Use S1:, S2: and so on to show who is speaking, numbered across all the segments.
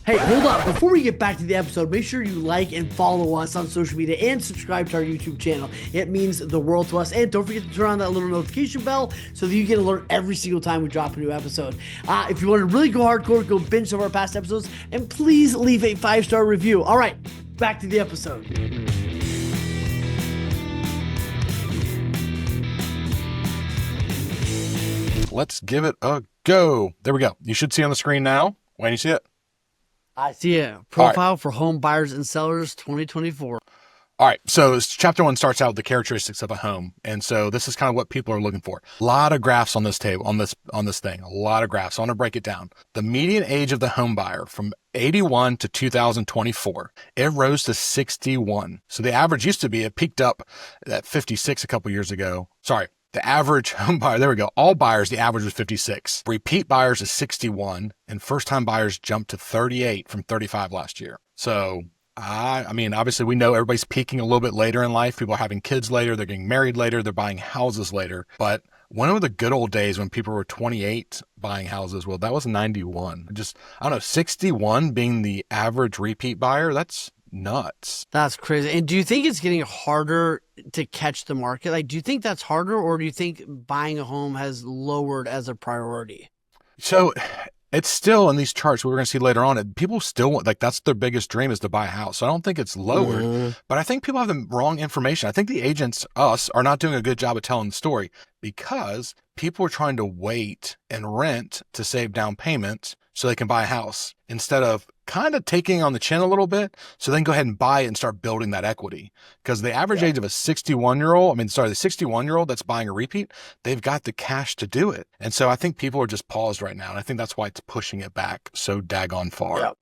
S1: Hey, hold up. Before we get back to the episode, make sure you like and follow us on social media and subscribe to our YouTube channel. It means the world to us. And don't forget to turn on that little notification bell so that you get alert every single time we drop a new episode. If you want to really go hardcore, go binge some of our past episodes, and please leave a 5-star review. All right, back to the episode.
S2: Let's give it a go. There we go. You should see on the screen now. When you see it?
S1: I see a profile for home buyers and sellers 2024.
S2: All right. So chapter 1 starts out with the characteristics of a home. And so this is kind of what people are looking for. A lot of graphs on this table, on this thing, a lot of graphs. I want to break it down. The median age of the home buyer from 81 to 2024, it rose to 61. So the average used to be, it peaked up at 56 a couple years ago. Sorry. The average home buyer, there we go. All buyers, the average was 56. Repeat buyers is 61, and first-time buyers jumped to 38 from 35 last year. So, I mean, obviously we know everybody's peaking a little bit later in life. People are having kids later. They're getting married later. They're buying houses later. But one of the good old days when people were 28 buying houses, well, that was 91. I don't know, 61 being the average repeat buyer, that's nuts.
S1: That's crazy. And do you think it's getting harder to catch the market? Like, do you think that's harder, or do you think buying a home has lowered as a priority?
S2: So it's still in these charts we're going to see later on. People still want, like, that's their biggest dream is to buy a house. So I don't think it's lowered, but I think people have the wrong information. I think the agents, us, are not doing a good job of telling the story because people are trying to wait and rent to save down payments so they can buy a house instead of kind of taking on the chin a little bit. So then go ahead and buy it and start building that equity. Because the average age of a 61-year-old that's buying a repeat, they've got the cash to do it. And so I think people are just paused right now. And I think that's why it's pushing it back so daggone far. Yep.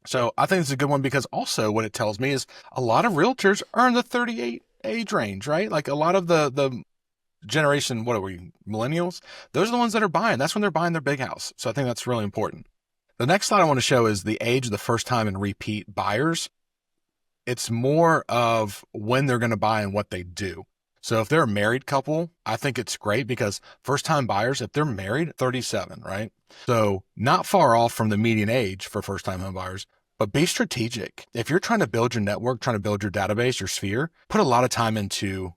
S2: So I think it's a good one because also what it tells me is a lot of realtors are in the 38 age range, right? Like a lot of the generation, what are we, millennials? Those are the ones that are buying. That's when they're buying their big house. So I think that's really important. The next slide I want to show is the age of the first time and repeat buyers. It's more of when they're going to buy and what they do. So if they're a married couple, I think it's great because first time buyers, if they're married, 37, right? So not far off from the median age for first time home buyers, but be strategic. If you're trying to build your network, trying to build your database, your sphere, put a lot of time into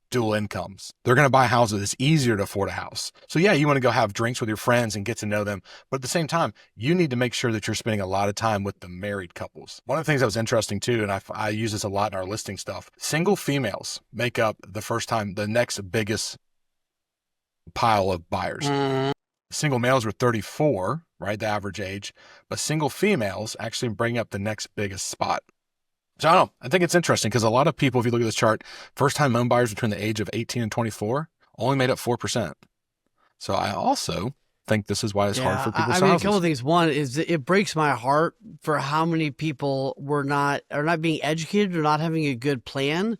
S2: dual incomes. They're going to buy houses. It's easier to afford a house. So yeah, you want to go have drinks with your friends and get to know them. But at the same time, you need to make sure that you're spending a lot of time with the married couples. One of the things that was interesting too, and I use this a lot in our listing stuff, single females make up the next biggest pile of buyers. Single males were 34, right? The average age, but single females actually bring up the next biggest spot. So I don't know. I think it's interesting because a lot of people, if you look at this chart, first-time home buyers between the age of 18 and 24 only made up 4%. So I also think this is why it's hard for people to sell houses.
S1: A couple of things. One is it breaks my heart for how many people are not being educated or not having a good plan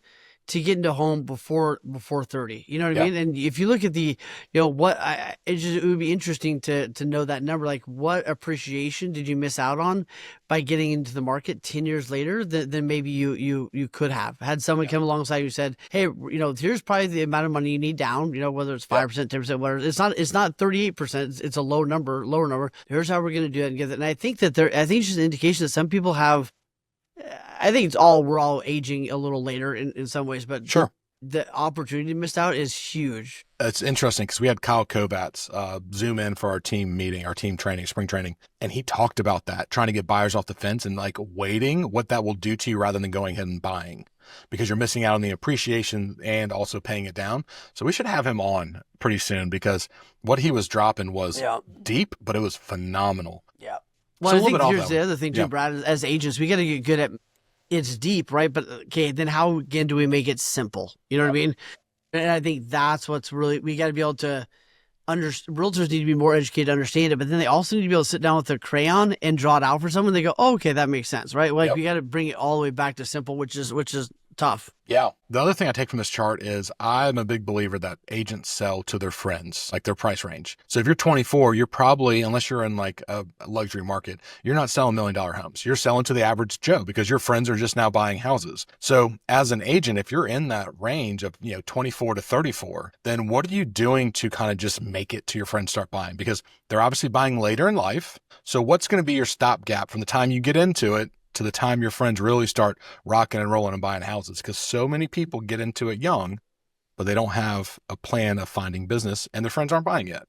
S1: to get into home before 30. You know what I mean? And if you look at the, it would be interesting to know that number. Like, what appreciation did you miss out on by getting into the market 10 years later than maybe you could have had someone come alongside you said, hey, here's probably the amount of money you need down, whether it's 5%, 10%, whatever. It's not 38%. It's a lower number. Here's how we're going to do it and get it. And I think it's just an indication that some people have, I think we're all aging a little later in some ways, but sure, the opportunity missed out is huge.
S2: It's interesting because we had Kyle Kovatz Zoom in for our team meeting, our team training, spring training, and he talked about that, trying to get buyers off the fence and like waiting, what that will do to you rather than going ahead and buying, because you're missing out on the appreciation and also paying it down. So we should have him on pretty soon because what he was dropping was deep, but it was phenomenal.
S1: Yeah. Well, I think here's the other thing too, Brad, as agents, we got to get good at it's deep, right? But okay, then how again do we make it simple? You know what I mean? And I think that's what's really, we got to be able to realtors need to be more educated to understand it, but then they also need to be able to sit down with a crayon and draw it out for someone. They go, oh, okay, that makes sense, right? Like we got to bring it all the way back to simple, which is tough.
S2: Yeah. The other thing I take from this chart is I'm a big believer that agents sell to their friends, like their price range. So if you're 24, you're probably, unless you're in like a luxury market, you're not selling $1 million homes. You're selling to the average Joe because your friends are just now buying houses. So as an agent, if you're in that range of, 24 to 34, then what are you doing to kind of just make it to your friends start buying? Because they're obviously buying later in life. So what's going to be your stopgap from the time you get into it to the time your friends really start rocking and rolling and buying houses? Because so many people get into it young, but they don't have a plan of finding business and their friends aren't buying yet.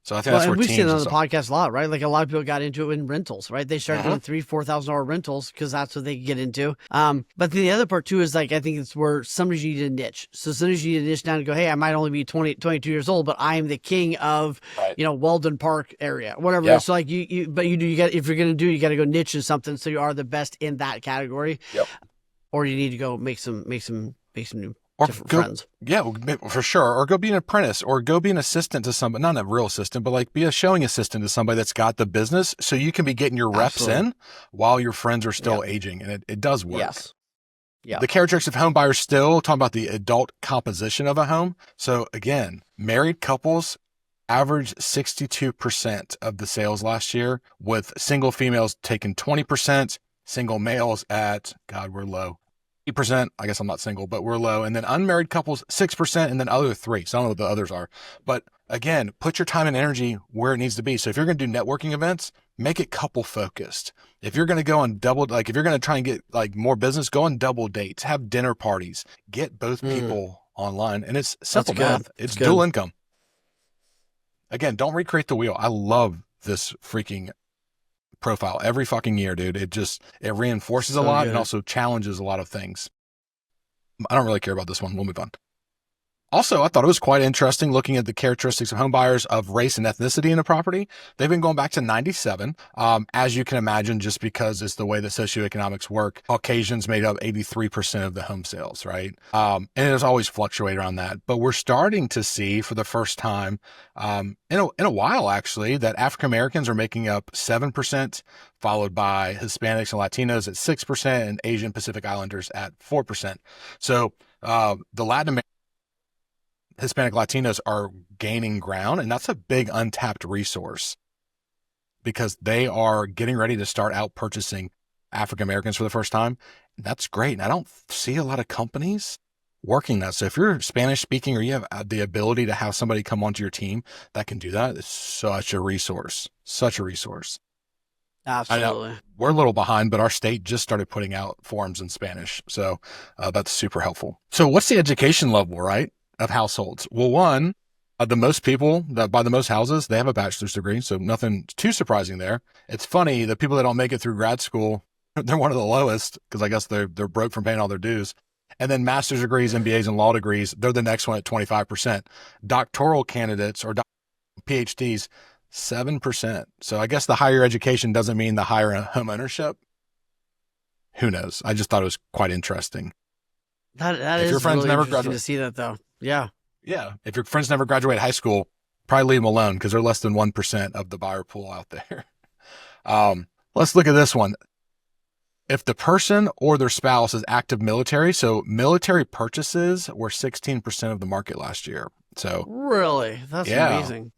S2: So I think that's where
S1: we've
S2: teams
S1: seen it on the podcast a lot, right? Like a lot of people got into it in rentals, right? They started doing $3,000-$4,000 rentals because that's what they can get into. But the other part too is like, I think it's where sometimes you need a niche. So sometimes you need a niche down to go, hey, I might only be 22 years old, but I am the king of, Weldon Park area, whatever. Yeah. So like you got, if you're going to do, you got to go niche in something. So you are the best in that category. Yep. Or you need to go make some new friends.
S2: Yeah, for sure. Or go be an apprentice or go be an assistant to somebody, not a real assistant, but like be a showing assistant to somebody that's got the business so you can be getting your reps in while your friends are still aging. And it does work. Yes. Yeah. The characteristics of home buyers still talking about the adult composition of a home. So again, married couples averaged 62% of the sales last year, with single females taking 20%, single males at, God, we're low, 8%. I guess I'm not single, but we're low. And then unmarried couples, 6%, and then other 3%. So I don't know what the others are. But again, put your time and energy where it needs to be. So if you're going to do networking events, make it couple focused. If you're going to go on if you're going to try and get like more business, go on double dates, have dinner parties, get both people online. And it's simple math. It's dual income. Again, don't recreate the wheel. I love this freaking profile every fucking year, dude. It reinforces a lot and also challenges a lot of things. I don't really care about this one. We'll move on. Also, I thought it was quite interesting looking at the characteristics of home buyers of race and ethnicity in a property. They've been going back to 97. As you can imagine, just because it's the way that socioeconomics work, Caucasians made up 83% of the home sales, right? And it has always fluctuated around that. But we're starting to see for the first time in a while, actually, that African Americans are making up 7%, followed by Hispanics and Latinos at 6%, and Asian Pacific Islanders at 4%. So the Latin American Hispanic Latinos are gaining ground, and that's a big untapped resource because they are getting ready to start out purchasing African Americans for the first time. That's great. And I don't see a lot of companies working that. So if you're Spanish speaking or you have the ability to have somebody come onto your team that can do that, it's such a resource,
S1: Absolutely.
S2: We're a little behind, but our state just started putting out forms in Spanish. So that's super helpful. So what's the education level, right, of households? Well, one, the most people that buy the most houses, they have a bachelor's degree. So nothing too surprising there. It's funny, the people that don't make it through grad school, they're one of the lowest because I guess they're broke from paying all their dues. And then master's degrees, MBAs, and law degrees, they're the next one at 25%. Doctoral candidates or PhDs, 7%. So I guess the higher education doesn't mean the higher home ownership. Who knows? I just thought it was quite interesting.
S1: That is your friends really never interesting to see that, though. Yeah.
S2: Yeah. If your friends never graduate high school, probably leave them alone because they're less than 1% of the buyer pool out there. Let's look at this one. If the person or their spouse is active military, so military purchases were 16% of the market last year. So
S1: really, that's amazing.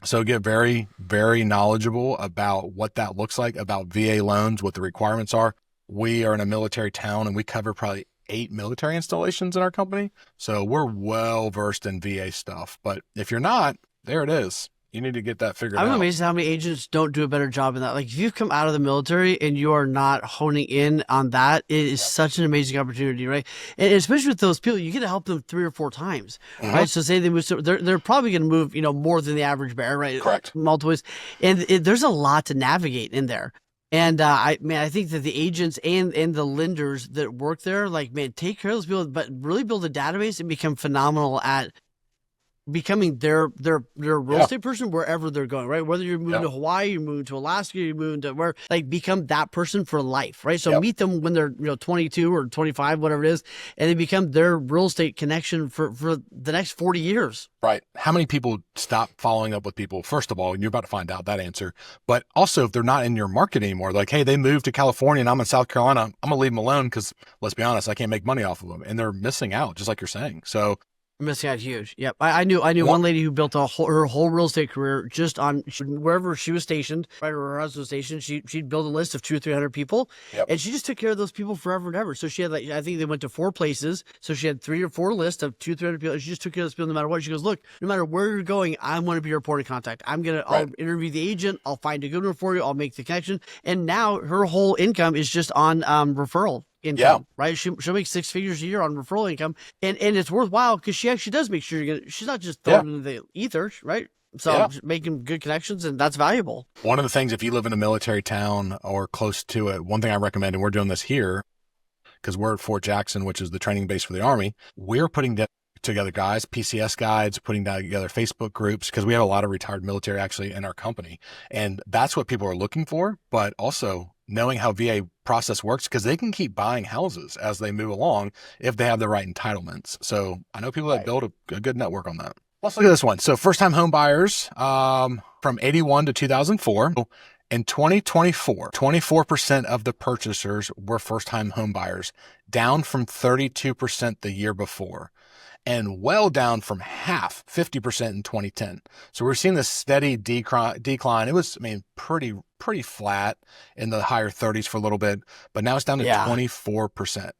S2: So get very, very knowledgeable about what that looks like, about VA loans, what the requirements are. We are in a military town and we cover probably 8 military installations in our company. So we're well versed in VA stuff. But if you're not, there it is. You need to get that figured out.
S1: I'm amazed how many agents don't do a better job in that. Like if you've come out of the military and you are not honing in on that, it is such an amazing opportunity, right? And especially with those people, you get to help them 3 or 4 times, right? So say they move, they're probably going to move, more than the average bear, right?
S2: Correct.
S1: Multiple ways. And there's a lot to navigate in there. And I think that the agents and the lenders that work there, like, man, take care of those people, but really build a database and become phenomenal at becoming their real estate person wherever they're going, right? Whether you're moving to Hawaii, you're moving to Alaska, you're moving to where, like, become that person for life, right? So meet them when they're 22 or 25, whatever it is, and they become their real estate connection for the next 40 years.
S2: Right. How many people stop following up with people? First of all, and you're about to find out that answer, but also if they're not in your market anymore, like, hey, they moved to California and I'm in South Carolina, I'm gonna leave them alone because let's be honest, I can't make money off of them, and they're missing out, just like you're saying. So
S1: missing out huge. Yep. I knew one lady who built her whole real estate career just on wherever she was stationed, right, or her husband was stationed. She'd build a list of 200 or 300 people, and she just took care of those people forever and ever. So she had, like, I think they went to 4 places. So she had 3 or 4 lists of 200 or 300 people. And she just took care of those people no matter what. She goes, look, no matter where you're going, I want to be your point of contact. I'll interview the agent. I'll find a good one for you. I'll make the connection. And now her whole income is just on referral income, right? She'll make 6 figures a year on referral income, and it's worthwhile because she actually does make sure she's not just throwing into the ether, right? So making good connections, and that's valuable.
S2: One of the things, if you live in a military town or close to it, one thing I recommend, and we're doing this here because we're at Fort Jackson, which is the training base for the Army, we're putting together guys, PCS guides, putting together Facebook groups, because we have a lot of retired military actually in our company, and that's what people are looking for, but also knowing how VA process works, because they can keep buying houses as they move along if they have the right entitlements. So I know people that build a good network on that. Let's look at this one. So first-time home buyers from 81 to 2004. In 2024, 24% of the purchasers were first-time home buyers, down from 32% the year before, and well down from half, 50% in 2010. So we're seeing this steady decline. It was, pretty flat in the higher 30s for a little bit, but now it's down to 24%.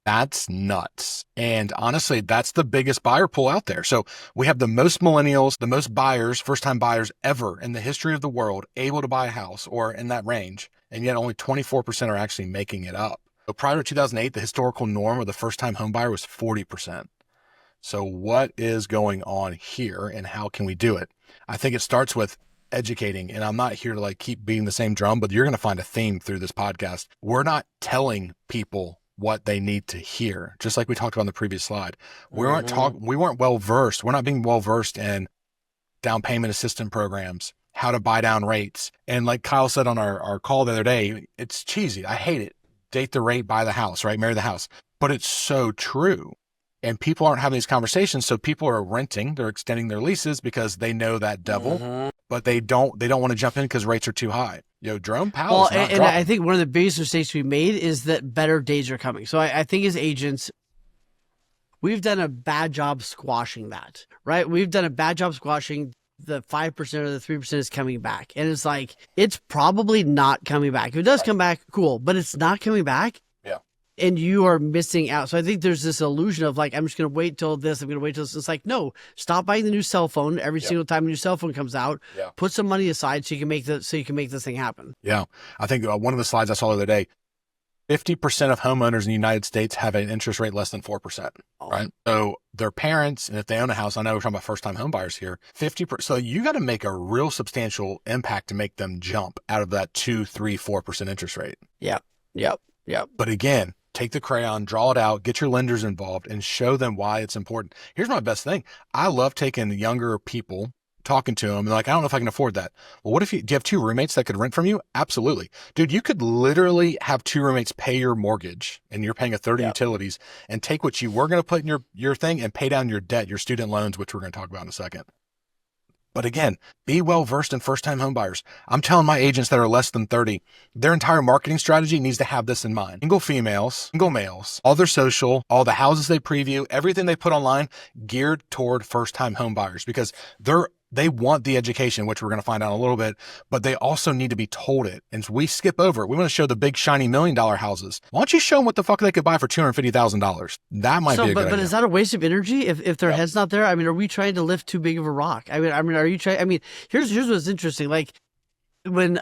S2: That's nuts. And honestly, that's the biggest buyer pool out there. So we have the most millennials, the most buyers, first-time buyers ever in the history of the world able to buy a house or in that range, and yet only 24% are actually making it up. So prior to 2008, the historical norm of the first-time home buyer was 40%. So what is going on here, and how can we do it? I think it starts with educating, and I'm not here to keep beating the same drum, but you're going to find a theme through this podcast. We're not telling people what they need to hear, just like we talked about on the previous slide. We weren't well versed. We're not being well versed in down payment assistance programs, how to buy down rates. And like Kyle said on our call the other day, it's cheesy. I hate it. Date the rate, buy the house, right? Marry the house. But it's so true. And people aren't having these conversations. So people are renting, they're extending their leases because they know that devil, but they don't want to jump in because rates are too high. Jerome Powell's not dropping.
S1: I think one of the biggest mistakes we made is that better days are coming. So I think as agents, we've done a bad job squashing that, right? We've done a bad job squashing the 5% or the 3% is coming back. And it's like, it's probably not coming back. If it does come back, cool, but it's not coming back.
S2: Yeah.
S1: And you are missing out. So I think there's this illusion of I'm just going to wait till this. I'm going to wait till this. It's like, no, stop buying the new cell phone every single time a new cell phone comes out. Yeah. Put some money aside so you can make this thing happen.
S2: Yeah. I think one of the slides I saw the other day, 50% of homeowners in the United States have an interest rate less than 4%, right? So their parents, and if they own a house, I know we're talking about first-time home buyers here, 50%. So you got to make a real substantial impact to make them jump out of that 2, 3, 4% interest rate.
S1: Yeah.
S2: But again, take the crayon, draw it out, get your lenders involved, and show them why it's important. Here's my best thing. I love taking younger people, talking to them, and I don't know if I can afford that. Well, what if do you have 2 roommates that could rent from you? Absolutely. Dude, you could literally have 2 roommates pay your mortgage, and you're paying a third of utilities, and take what you were going to put in your thing and pay down your debt, your student loans, which we're going to talk about in a second. But again, be well-versed in first-time home buyers. I'm telling my agents that are less than 30, their entire marketing strategy needs to have this in mind. Single females, single males, all their social, all the houses they preview, everything they put online geared toward first-time home buyers, because they want the education, which we're going to find out in a little bit, but they also need to be told it. And we skip over it. We want to show the big, shiny $1 million houses. Why don't you show them what the fuck they could buy for $250,000? That might be a good idea.
S1: But is that a waste of energy if their head's not there? Are we trying to lift too big of a rock? Are you trying? Here's what's interesting. What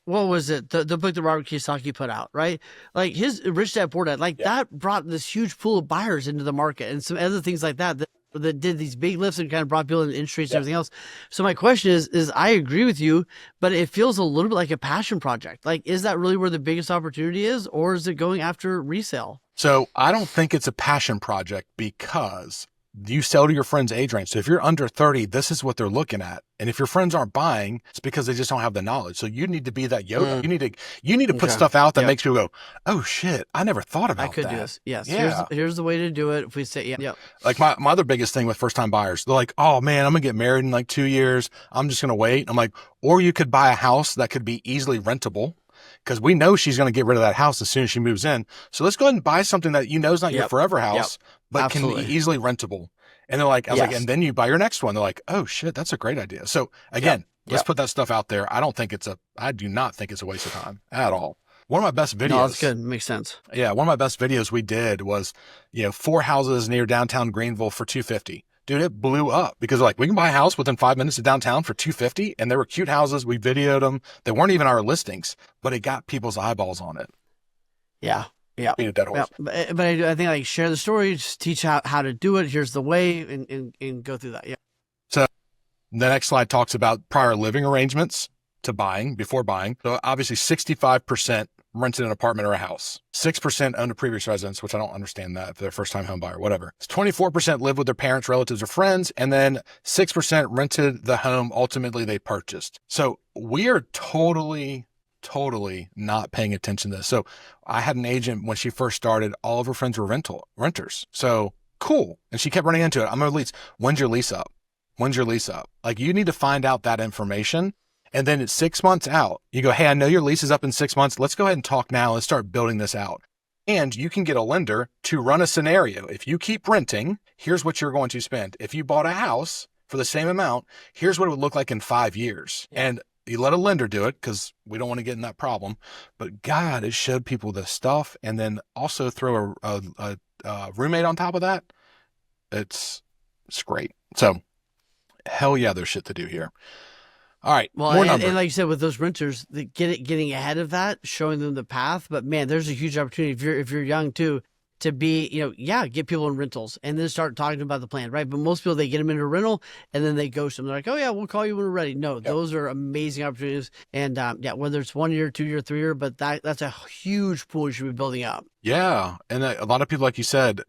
S1: was it? The book that Robert Kiyosaki put out, right? His Rich Dad Poor Dad, that brought this huge pool of buyers into the market, and some other things like that did these big lifts and kind of brought people in interest rates and everything else. So my question is I agree with you, but it feels a little bit like a passion project. Is that really where the biggest opportunity is, or is it going after resale?
S2: So I don't think it's a passion project, because you sell to your friend's age range. So if you're under 30, this is what they're looking at. And if your friends aren't buying, it's because they just don't have the knowledge. So you need to be that Yoda. You need to put stuff out that makes people go, oh shit, I never thought about that.
S1: I could do this. Yes.
S2: Yeah.
S1: Here's the way to do it. If we say,
S2: Like my other biggest thing with first time buyers, they're like, oh man, I'm gonna get married in like 2 years. I'm just gonna wait. I'm like, or you could buy a house that could be easily rentable, because we know she's going to get rid of that house as soon as she moves in. So let's go ahead and buy something that is not your forever house, but
S1: Absolutely.
S2: can be easily rentable. And they're like, I was like, and then you buy your next one. They're like, oh shit, that's a great idea. So again, let's put that stuff out there. I do not think it's a waste of time at all. One of my best videos.
S1: No, that's good. Makes sense.
S2: Yeah. One of my best videos we did was, 4 houses near downtown Greenville for $250. Dude, it blew up because like we can buy a house within 5 minutes of downtown for $250, and they were cute houses. We videoed them. They weren't even our listings, but it got people's eyeballs on it.
S1: Yeah. Yeah.
S2: Beat a dead horse.
S1: Yeah. But I think like share the story, just teach how to do it. Here's the way, and go through that. Yeah.
S2: So the next slide talks about prior living arrangements to buying, before buying. So obviously 65% rented an apartment or a house. 6% owned a previous residence, which I don't understand that if they're a first-time home buyer, whatever. 24% lived with their parents, relatives, or friends, and then 6% rented the home ultimately they purchased. So we are totally not paying attention to this. So I had an agent when she first started, all of her friends were renters. So cool. And she kept running into it. I'm going to lease. When's your lease up? When's your lease up? Like you need to find out that information. And then it's 6 months out. You go, hey, I know your lease is up in 6 months. Let's go ahead and talk now. Let's start building this out. And you can get a lender to run a scenario. If you keep renting, here's what you're going to spend. If you bought a house for the same amount, here's what it would look like in 5 years. And you let a lender do it because we don't want to get in that problem. But God, it showed people this stuff. And then also throw a roommate on top of that. It's great. So hell yeah, there's shit to do here. All right.
S1: Well, and like you said, with those renters, getting ahead of that, showing them the path. But man, there's a huge opportunity if you're young too, to be, get people in rentals and then start talking about the plan, right? But most people, they get them into a rental and then they ghost them. They're like, oh yeah, we'll call you when we're ready. No, those are amazing opportunities. And whether it's 1 year, 2 year, 3 year, but that's a huge pool you should be building up. Yeah.
S2: And a lot of people, like you said,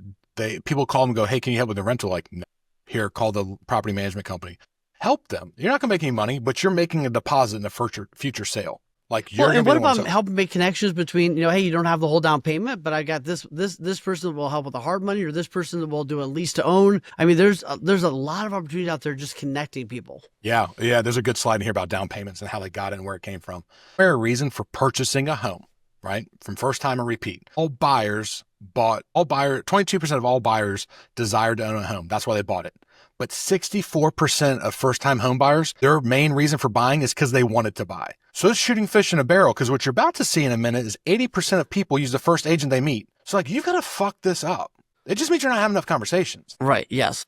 S2: people call them and go, hey, can you help with the rental? Like, no. Here, call the property management company. Help them. You're not going to make any money, but you're making a deposit in a future sale. Like you're
S1: and what about helping make connections between, hey, you don't have the whole down payment, but I got this person that will help with the hard money, or this person that will do a lease to own. I mean, there's a lot of opportunity out there just connecting people.
S2: Yeah. There's a good slide in here about down payments and how they got it and where it came from. Fair reason for purchasing a home, right? From first time and repeat. 22% of all buyers desired to own a home. That's why they bought it. But 64% of first-time home buyers, their main reason for buying is because they wanted to buy. So it's shooting fish in a barrel, because what you're about to see in a minute is 80% of people use the first agent they meet. So like, you've got to fuck this up. It just means you're not having enough conversations.
S1: Right, yes.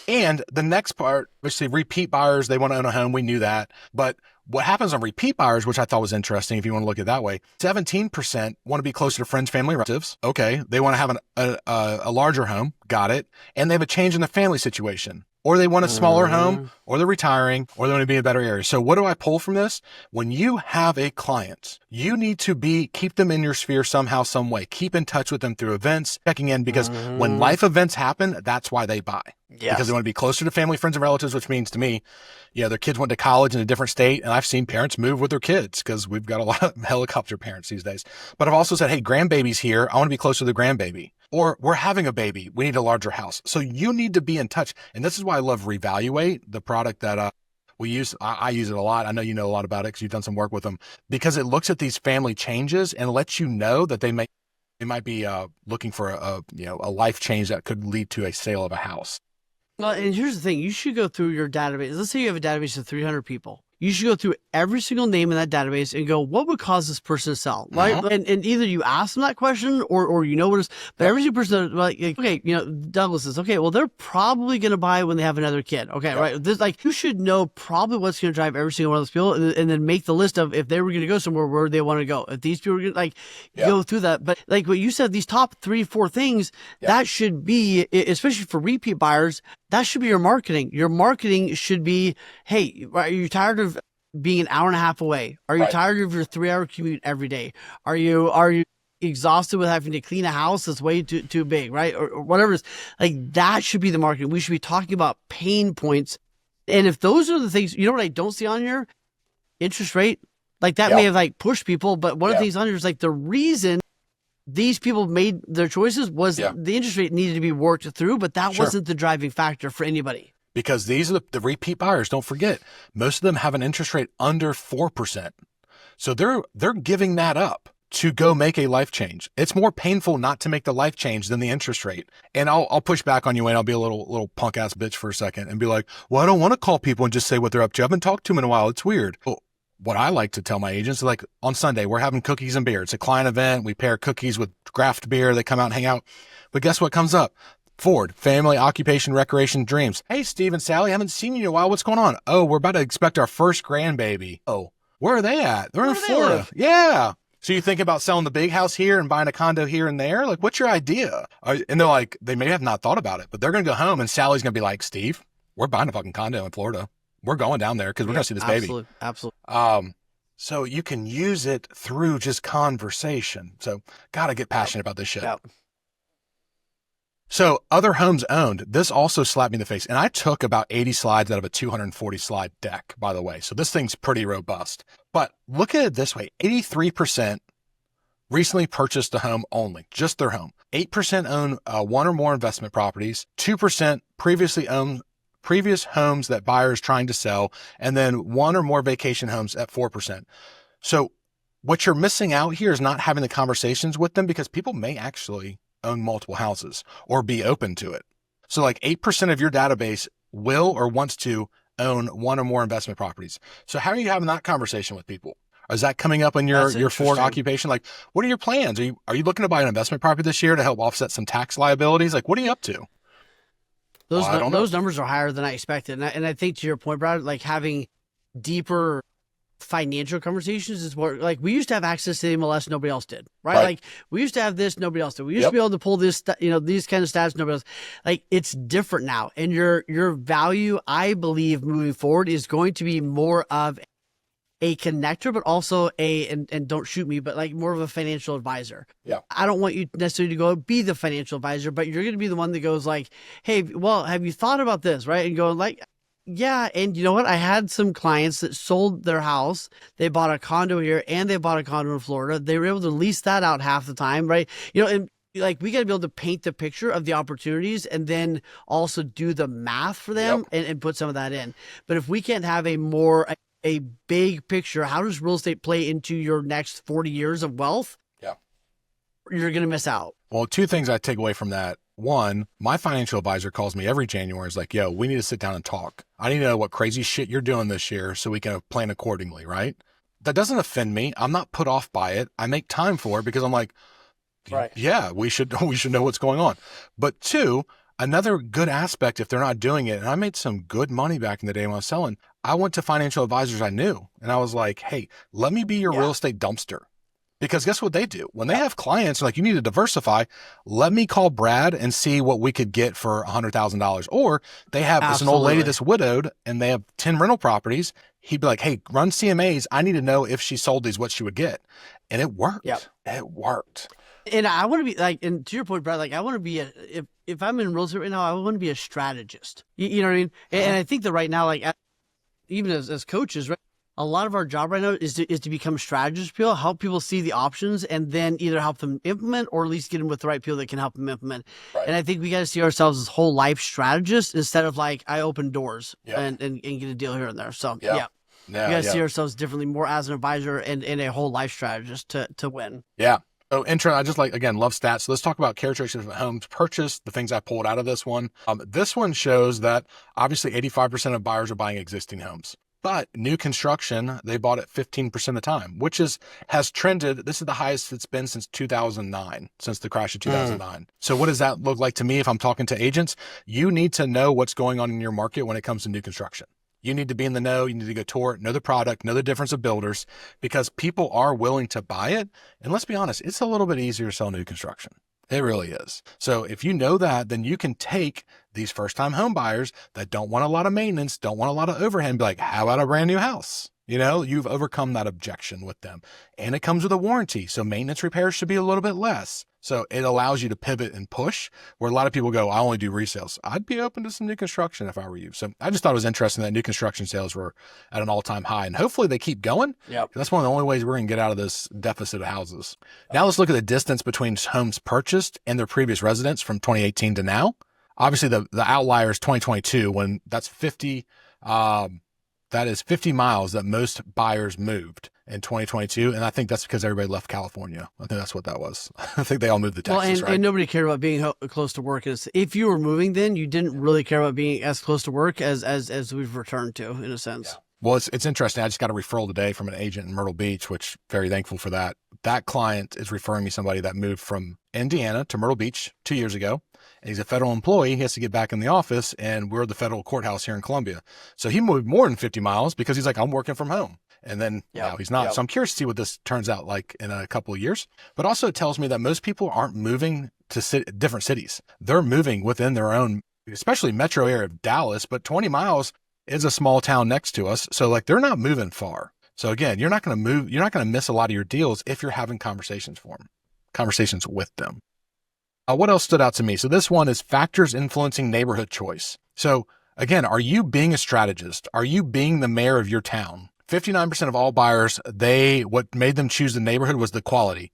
S2: And the next part, which say repeat buyers, they want to own a home. We knew that. But what happens on repeat buyers, which I thought was interesting, if you want to look at it that way, 17% want to be closer to friends, family, relatives. Okay. They want to have a larger home. Got it. And they have a change in the family situation. Or they want a smaller home, or they're retiring, or they want to be in a better area. So what do I pull from this? When you have a client, you need to keep them in your sphere somehow, some way. Keep in touch with them through events, checking in, because when life events happen, that's why they buy. Yes. Because they want to be closer to family, friends, and relatives, which means to me, their kids went to college in a different state. And I've seen parents move with their kids because we've got a lot of helicopter parents these days. But I've also said, hey, grandbaby's here. I want to be closer to the grandbaby. Or we're having a baby. We need a larger house. So you need to be in touch. And this is why I love Revaluate, the product that we use. I use it a lot. I know you know a lot about it because you've done some work with them, because it looks at these family changes and lets you know that they might be looking for a life change that could lead to a sale of a house.
S1: Well, and here's the thing. You should go through your database. Let's say you have a database of 300 people. You should go through every single name in that database and go, what would cause this person to sell? Right. And either you ask them that question or what is, but every single person, like, okay, Douglas is, okay, well, they're probably going to buy when they have another kid. Okay. Right. This, you should know probably what's going to drive every single one of those people, and then make the list of if they were going to go somewhere, where they want to go. If these people were going to go through that. But like what you said, these top 3-4 things, that should be, especially for repeat buyers, that should be your marketing. Your marketing should be, hey, are you tired of being an hour and a half away? Are you tired of your 3-hour commute every day? Are you exhausted with having to clean a house that's way too big, right? Or whatever it is. Like that should be the marketing. We should be talking about pain points. And if those are the things, you know what I don't see on here? Interest rate. Like that may have like pushed people, but one of the things on here is like the reason these people made their choices was the interest rate needed to be worked through, but that wasn't the driving factor for anybody.
S2: Because these are the repeat buyers. Don't forget, most of them have an interest rate under 4%. So they're giving that up to go make a life change. It's more painful not to make the life change than the interest rate. And I'll push back on you, and I'll be a little punk ass bitch for a second and be like, well, I don't want to call people and just say what they're up to. I haven't talked to them in a while. It's weird. Well, what I like to tell my agents is like, on Sunday, we're having cookies and beer. It's a client event. We pair cookies with craft beer. They come out and hang out. But guess what comes up? Ford, family, occupation, recreation, dreams. Hey, Steve and Sally, haven't seen you in a while. What's going on? Oh, we're about to expect our first grandbaby. Oh, where are they at? They're in Florida. Yeah. So you think about selling the big house here and buying a condo here and there? Like, what's your idea? And they're like, they may have not thought about it, but they're going to go home and Sally's going to be like, Steve, we're buying a fucking condo in Florida. We're going down there because we're going to see this baby.
S1: Absolutely.
S2: So you can use it through just conversation. So got to get passionate about this shit. So other homes owned, this also slapped me in the face. And I took about 80 slides out of a 240 slide deck, by the way. So this thing's pretty robust. But look at it this way. 83% recently purchased a home only, just their home. 8% own one or more investment properties. 2% previously owned previous homes that buyers trying to sell. And then one or more vacation homes at 4%. So what you're missing out here is not having the conversations with them, because people may actually own multiple houses or be open to it. So like 8% of your database will or wants to own one or more investment properties. So how are you having that conversation with people? Is that coming up in your Ford occupation? Like, what are your plans? Are you looking to buy an investment property this year to help offset some tax liabilities? Like, what are you up to?
S1: Those numbers are higher than I expected. And I think to your point, Brad, like having deeper financial conversations is what, like, we used to have access to the MLS, nobody else did, right? Like we used to have this, nobody else did. We used to be able to pull this, these kind of stats, nobody else. Like, it's different now. And your value, I believe, moving forward is going to be more of a connector, but also and don't shoot me, but like more of a financial advisor. I don't want you necessarily to go be the financial advisor, but you're going to be the one that goes like, hey, well, have you thought about this? Right. And going like, yeah. And you know what? I had some clients that sold their house. They bought a condo here and they bought a condo in Florida. They were able to lease that out half the time. Right. And like, we got to be able to paint the picture of the opportunities and then also do the math for them and put some of that in. But if we can't have a big picture, how does real estate play into your next 40 years of wealth? You're going to miss out.
S2: Well, two things I take away from that. One, my financial advisor calls me every January. Is like, yo, we need to sit down and talk. I need to know what crazy shit you're doing this year so we can plan accordingly, right? That doesn't offend me. I'm not put off by it. I make time for it because I'm like, yeah, we should know what's going on. But two, another good aspect, if they're not doing it, and I made some good money back in the day when I was selling, I went to financial advisors I knew, and I was like, hey, let me be your real estate dumpster. Because guess what they do? When they have clients, like, you need to diversify, let me call Brad and see what we could get for $100,000. Or they have this an old lady that's widowed and they have 10 rental properties. He'd be like, hey, run CMAs. I need to know if she sold these, what she would get. And it worked. It worked.
S1: And I want to be like, and to your point, Brad, like, I want to be if I'm in real estate right now, I want to be a strategist. You know what I mean? And I think that right now, like, even as coaches, right, a lot of our job right now is to become strategists, people, help people see the options and then either help them implement or at least get them with the right people that can help them implement. And I think we got to see ourselves as whole life strategists instead of like, I open doors and get a deal here and there. So we got to see ourselves differently, more as an advisor and a whole life strategist to win.
S2: So intro, I just again, love stats. So let's talk about characteristics of homes purchased, the things I pulled out of this one. This one shows that obviously 85% of buyers are buying existing homes. But new construction, they bought it 15% of the time, which has trended. This is the highest it's been since 2009, since the crash of 2009. So what does that look like to me if I'm talking to agents? You need to know what's going on in your market when it comes to new construction. You need to be in the know. You need to go tour it, know the product, know the difference of builders, because people are willing to buy it. And let's be honest, it's a little bit easier to sell new construction. It really is. So if you know that, then you can take these first-time home buyers that don't want a lot of maintenance, don't want a lot of overhead, and be like, how about a brand new house? You know, you've overcome that objection with them. And it comes with a warranty. So maintenance repairs should be a little bit less. So it allows you to pivot and push, where a lot of people go, I only do resales. I'd be open to some new construction if I were you. So I just thought it was interesting that new construction sales were at an all-time high, and hopefully they keep going.
S1: Yep.
S2: That's one of the only ways we're going to get out of this deficit of houses. Now let's look at the distance between homes purchased and their previous residence from 2018 to now. Obviously the outlier is 2022, when that's 50, that is 50 miles that most buyers moved in 2022. And I think that's because everybody left California. I think that's what that was. I think they all moved to Texas, right?
S1: And nobody cared about being close to work. If you were moving then, you didn't really care about being as close to work as we've returned to, in a sense.
S2: Yeah. Well, it's interesting. I just got a referral today from an agent in Myrtle Beach, which very thankful for that. That client is referring me somebody that moved from Indiana to Myrtle Beach 2 years ago. And he's a federal employee. He has to get back in the office, and we're the federal courthouse here in Columbia. So he moved more than 50 miles because he's like, I'm working from home. And then now he's not. So I'm curious to see what this turns out like in a couple of years. But also it tells me that most people aren't moving to different cities. They're moving within their own, especially metro area of Dallas, but 20 miles is a small town next to us. So like they're not moving far. So again, you're not going to move. You're not going to miss a lot of your deals if you're having conversations with them. What else stood out to me? So this one is factors influencing neighborhood choice. So again, are you being a strategist? Are you being the mayor of your town? 59% of all buyers, what made them choose the neighborhood was the quality.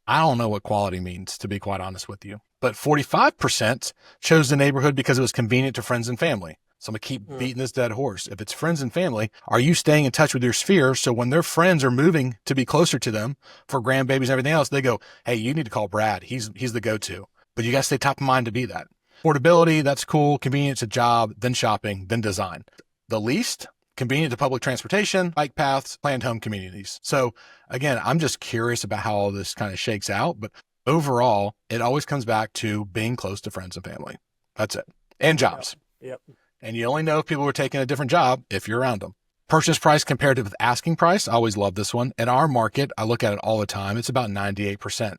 S2: I don't know what quality means, to be quite honest with you. But 45% chose the neighborhood because it was convenient to friends and family. So I'm going to keep beating this dead horse. If it's friends and family, are you staying in touch with your sphere? So when their friends are moving to be closer to them for grandbabies and everything else, they go, hey, you need to call Brad. He's the go-to. But you got to stay top of mind to be that. Affordability, that's cool. Convenience, a job, then shopping, then design. The least, convenient to public transportation, bike paths, planned home communities. So again, I'm just curious about how all this kind of shakes out. But overall, it always comes back to being close to friends and family. That's it. And jobs.
S1: Yep.
S2: And you only know if people are taking a different job if you're around them. Purchase price compared to with asking price. I always love this one. In our market, I look at it all the time. It's about 98%.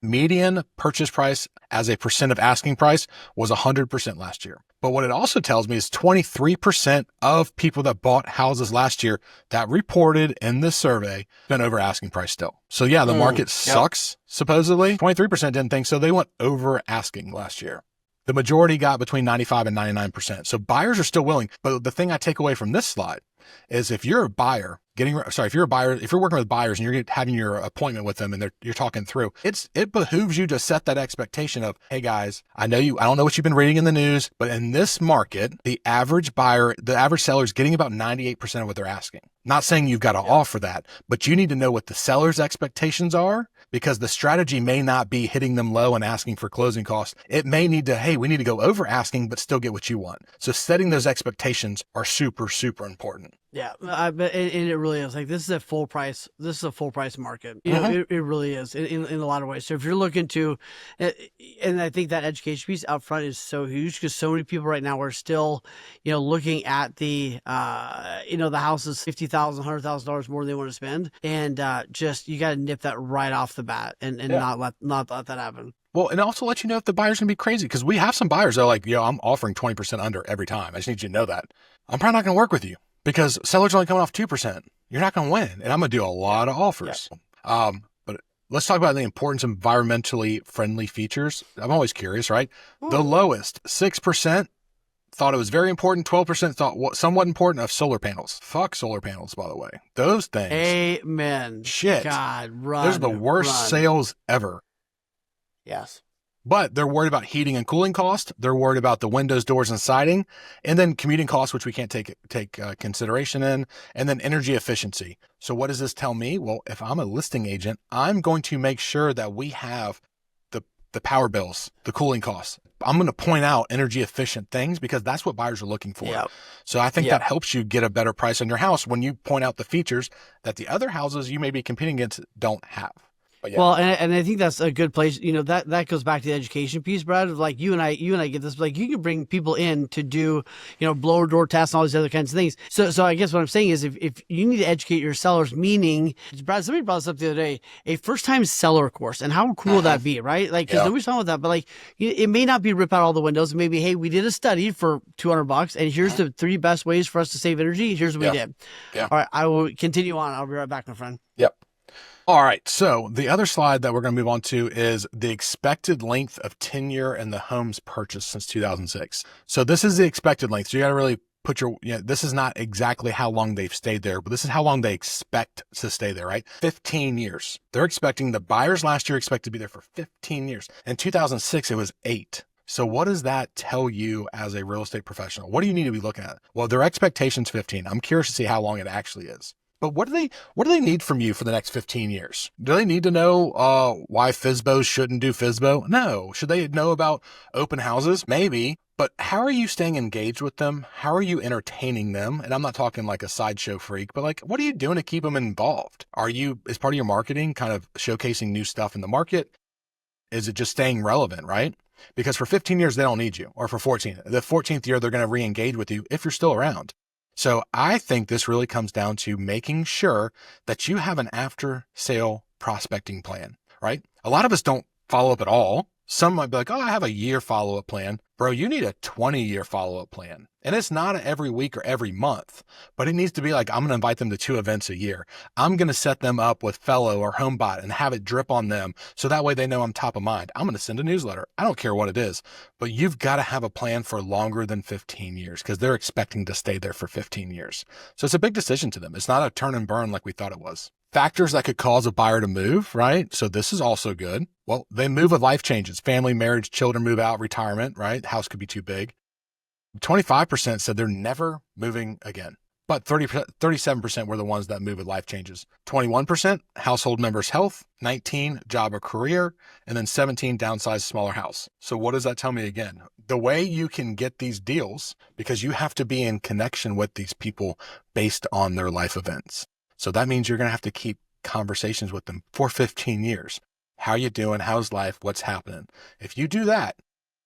S2: Median purchase price as a percent of asking price was 100% last year. But what it also tells me is 23% of people that bought houses last year that reported in this survey been over asking price still. So yeah, the market sucks, supposedly. 23% didn't think so. They went over asking last year. The majority got between 95 and 99%. So buyers are still willing. But the thing I take away from this slide is if you're a buyer, if you're working with buyers and you're having your appointment with them and you're talking through, it behooves you to set that expectation of, hey guys, I don't know what you've been reading in the news, but in this market, the average seller is getting about 98% of what they're asking. Not saying you've got to offer that, but you need to know what the seller's expectations are, because the strategy may not be hitting them low and asking for closing costs. It may need to, hey, we need to go over asking, but still get what you want. So setting those expectations are super, super important.
S1: Yeah, and it really is. Like this is a full price market. You know, it really is in a lot of ways. So if you're looking to, and I think that education piece out front is so huge, because so many people right now are still, looking at the, the houses $50,000, $100,000 more than they want to spend, and just you got to nip that right off the bat and not let that happen.
S2: Well, and also let you know if the buyer's gonna be crazy, because we have some buyers that are like, I'm offering 20% under every time. I just need you to know that. I'm probably not gonna work with you, because sellers are only coming off 2%. You're not going to win. And I'm going to do a lot of offers. Yeah. But let's talk about the importance of environmentally friendly features. I'm always curious, right? Ooh. The lowest, 6%, thought it was very important. 12% thought somewhat important of solar panels. Fuck solar panels, by the way. Those things.
S1: Amen.
S2: Shit.
S1: God, run.
S2: Those are the worst sales ever.
S1: Yes.
S2: But they're worried about heating and cooling costs. They're worried about the windows, doors, and siding, and then commuting costs, which we can't take consideration in, and then energy efficiency. So what does this tell me? Well, if I'm a listing agent, I'm going to make sure that we have the power bills, the cooling costs. I'm going to point out energy efficient things, because that's what buyers are looking for. Yep. So I think that helps you get a better price on your house when you point out the features that the other houses you may be competing against don't have. But yeah.
S1: Well, and I think that's a good place. That goes back to the education piece, Brad. Like you and I get this. Like you can bring people in to do, blower door tests and all these other kinds of things. So I guess what I'm saying is, if you need to educate your sellers, meaning, Brad, somebody brought this up the other day, a first time seller course, and how cool would that be, right? Like, because nobody's talking about that, but like, it may not be rip out all the windows. Maybe, hey, we did a study for $200, and here's the 3 best ways for us to save energy. Here's what we did.
S2: Yeah.
S1: All right, I will continue on. I'll be right back, my friend.
S2: Yep. All right. So the other slide that we're going to move on to is the expected length of tenure in the homes purchased since 2006. So this is the expected length. So you got to really put this is not exactly how long they've stayed there, but this is how long they expect to stay there, right? 15 years. They're expecting, the buyers last year expected to be there for 15 years. In 2006, it was 8. So what does that tell you as a real estate professional? What do you need to be looking at? Well, their expectation's 15. I'm curious to see how long it actually is. But what do they need from you for the next 15 years? Do they need to know why FSBOs shouldn't do FSBO? No. Should they know about open houses? Maybe. But how are you staying engaged with them? How are you entertaining them? And I'm not talking like a sideshow freak, but like, what are you doing to keep them involved? Is part of your marketing kind of showcasing new stuff in the market? Is it just staying relevant, right? Because for 15 years, they don't need you. Or for 14. The 14th year, they're going to re-engage with you if you're still around. So I think this really comes down to making sure that you have an after sale prospecting plan, right? A lot of us don't follow up at all. Some might be like, I have a year follow-up plan. Bro, you need a 20-year follow-up plan. And it's not every week or every month, but it needs to be like, I'm going to invite them to 2 events a year. I'm going to set them up with Fellow or HomeBot and have it drip on them. So that way they know I'm top of mind. I'm going to send a newsletter. I don't care what it is, but you've got to have a plan for longer than 15 years because they're expecting to stay there for 15 years. So it's a big decision to them. It's not a turn and burn like we thought it was. Factors that could cause a buyer to move, right? So this is also good. Well, they move with life changes, family, marriage, children move out, retirement, right? House could be too big. 25% said they're never moving again, but 37% were the ones that move with life changes. 21% household members' health, 19 job or career, and then 17 downsize smaller house. So what does that tell me again? The way you can get these deals, because you have to be in connection with these people based on their life events. So that means you're going to have to keep conversations with them for 15 years. How you doing? How's life? What's happening? If you do that,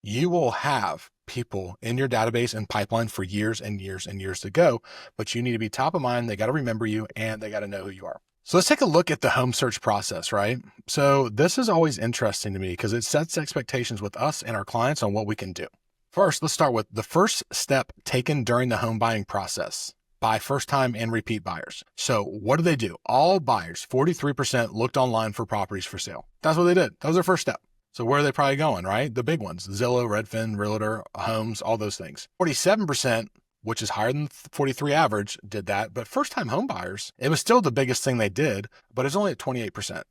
S2: you will have people in your database and pipeline for years and years and years to go, but you need to be top of mind. They got to remember you and they got to know who you are. So let's take a look at the home search process, right? So this is always interesting to me because it sets expectations with us and our clients on what we can do. First, let's start with the first step taken during the home buying process by first-time and repeat buyers. So what do? All buyers, 43% looked online for properties for sale. That's what they did. That was their first step. So where are they probably going, right? The big ones, Zillow, Redfin, Realtor, Homes, all those things. 47%, which is higher than 43 average, did that. But first-time home buyers, it was still the biggest thing they did, but it's only at 28%.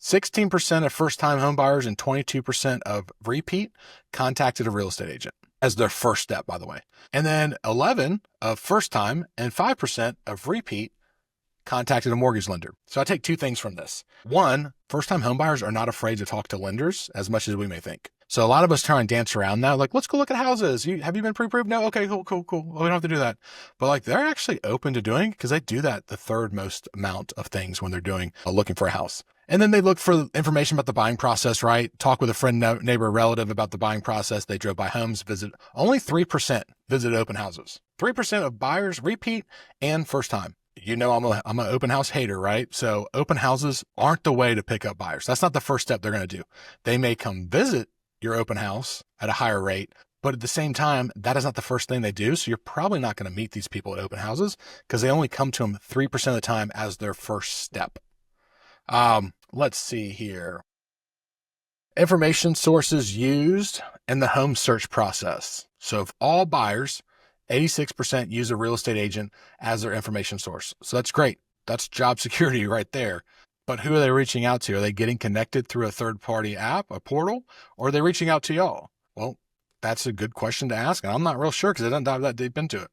S2: 16% of first-time home buyers and 22% of repeat contacted a real estate agent as their first step, by the way. And then 11 of first time and 5% of repeat contacted a mortgage lender. So I take 2 things from this. 1, first-time homebuyers are not afraid to talk to lenders as much as we may think. So a lot of us try and dance around that. Like, let's go look at houses. Have you been pre-approved? No. Okay, cool. Well, we don't have to do that. But like, they're actually open to doing, because they do that the third most amount of things when they're doing looking for a house. And then they look for information about the buying process, right? Talk with a friend, neighbor, relative about the buying process. They drove by homes, only 3% visited open houses. 3% of buyers repeat and first time. You know, I'm an open house hater, right? So open houses aren't the way to pick up buyers. That's not the first step they're going to do. They may come visit your open house at a higher rate, but at the same time, that is not the first thing they do. So you're probably not going to meet these people at open houses because they only come to them 3% of the time as their first step. Let's see here. Information sources used in the home search process. So of all buyers, 86% use a real estate agent as their information source. So that's great. That's job security right there. But who are they reaching out to? Are they getting connected through a third-party app, a portal, or are they reaching out to y'all? Well, that's a good question to ask, and I'm not real sure because I didn't dive that deep into it.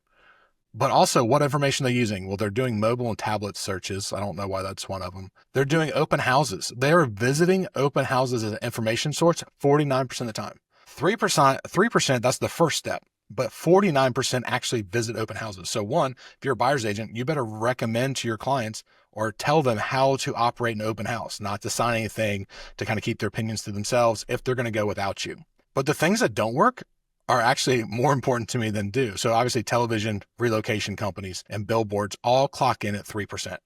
S2: But also, what information are they using? Well, they're doing mobile and tablet searches. I don't know why that's one of them. They're doing open houses. They're visiting open houses as an information source 49% of the time. 3%, that's the first step. But 49% actually visit open houses. So 1, if you're a buyer's agent, you better recommend to your clients or tell them how to operate an open house, not to sign anything, to kind of keep their opinions to themselves if they're going to go without you. But the things that don't work are actually more important to me than do. So obviously television, relocation companies, and billboards all clock in at 3%.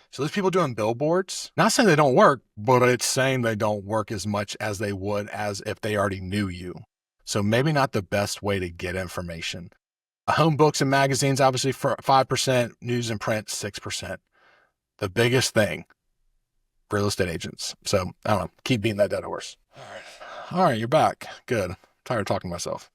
S2: So those people doing billboards, not saying they don't work, but it's saying they don't work as much as they would as if they already knew you. So maybe not the best way to get information. Home books and magazines, obviously, for 5%, news and print, 6%. The biggest thing, real estate agents. So I don't know, keep beating that dead horse. All right, you're back. Good. I'm tired of talking to myself.